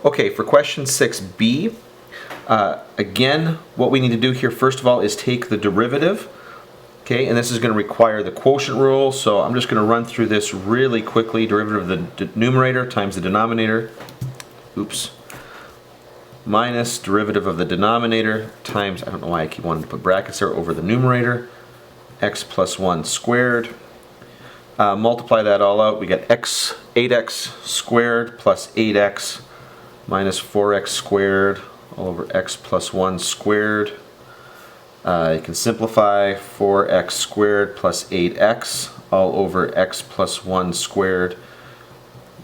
Okay, for question 6b, again, what we need to do here, first of all, is take the derivative. Okay, and this is going to require the quotient rule, so I'm just going to run through this really quickly. Derivative of the numerator times the denominator, minus derivative of the denominator times, I don't know why I keep wanting to put brackets there, over the numerator, x plus 1 squared. Multiply that all out, we get 8x squared plus 8x minus 4x squared all over x plus 1 squared. You can simplify 4x squared plus 8x all over x plus 1 squared,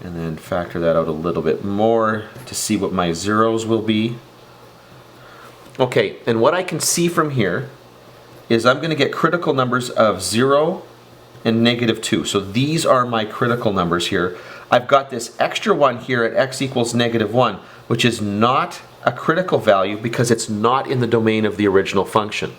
and then factor that out a little bit more to see what my zeros will be. Okay, and what I can see from here is I'm going to get critical numbers of 0 and negative 2. So these are my critical numbers here. I've got this extra one here at x equals negative 1, which is not a critical value because it's not in the domain of the original function.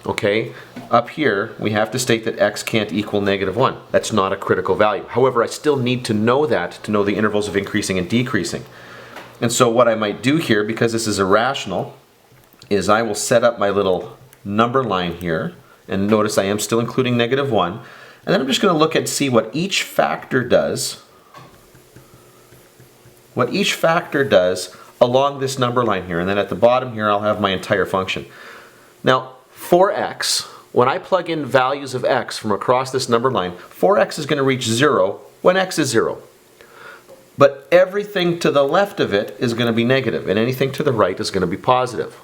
Okay, up here we have to state that x can't equal negative 1. That's not a critical value. However, I still need to know that to know the intervals of increasing and decreasing. And so what I might do here, because this is irrational, is I will set up my little number line here, and notice I am still including negative 1, and then I'm just going to look and see what each factor does. What each factor does along this number line here, and then at the bottom here I'll have my entire function. Now for x, when I plug in values of x from across this number line, 4x is going to reach 0 when x is 0. But everything to the left of it is going to be negative, and anything to the right is going to be positive.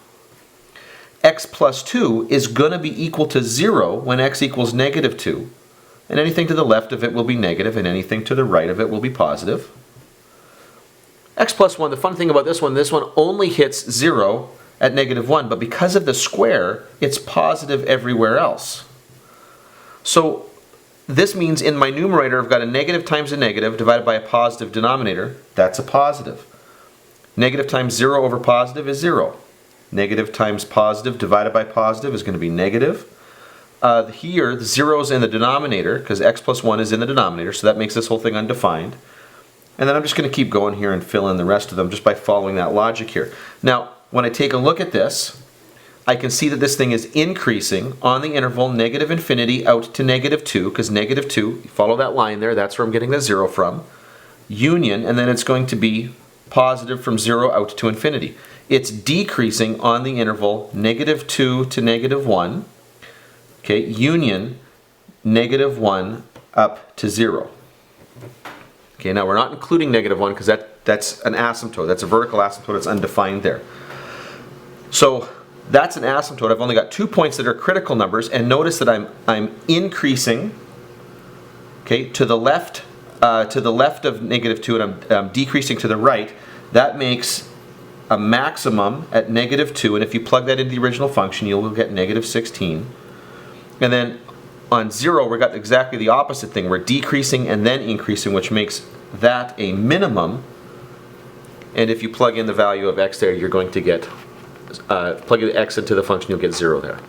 X plus 2 is going to be equal to 0 when x equals negative 2, and anything to the left of it will be negative, and anything to the right of it will be positive. X plus 1, the fun thing about this one only hits 0 at negative 1, but because of the square, it's positive everywhere else. So this means in my numerator I've got a negative times a negative divided by a positive denominator. That's a positive. Negative times 0 over positive is 0. Negative times positive divided by positive is going to be negative. Here, the 0 is in the denominator because x plus 1 is in the denominator, so that makes this whole thing undefined. And then I'm just going to keep going here and fill in the rest of them just by following that logic here. Now, when I take a look at this, I can see that this thing is increasing on the interval negative infinity out to negative 2, because negative 2, you follow that line there, that's where I'm getting the 0 from, union, and then it's going to be positive from 0 out to infinity. It's decreasing on the interval negative 2 to negative 1, okay, union negative 1 up to 0. Okay, now we're not including negative 1 because that's an asymptote. That's a vertical asymptote. It's undefined there. So that's an asymptote. I've only got 2 points that are critical numbers, and notice that I'm increasing, okay, to the left of negative 2, and I'm decreasing to the right. That makes a maximum at negative 2, and if you plug that into the original function, you'll get negative 16. And then on 0, we've got exactly the opposite thing. We're decreasing and then increasing, which makes that a minimum. And if you plug in the value of x there, you're going to get, plug in x into the function, you'll get 0 there.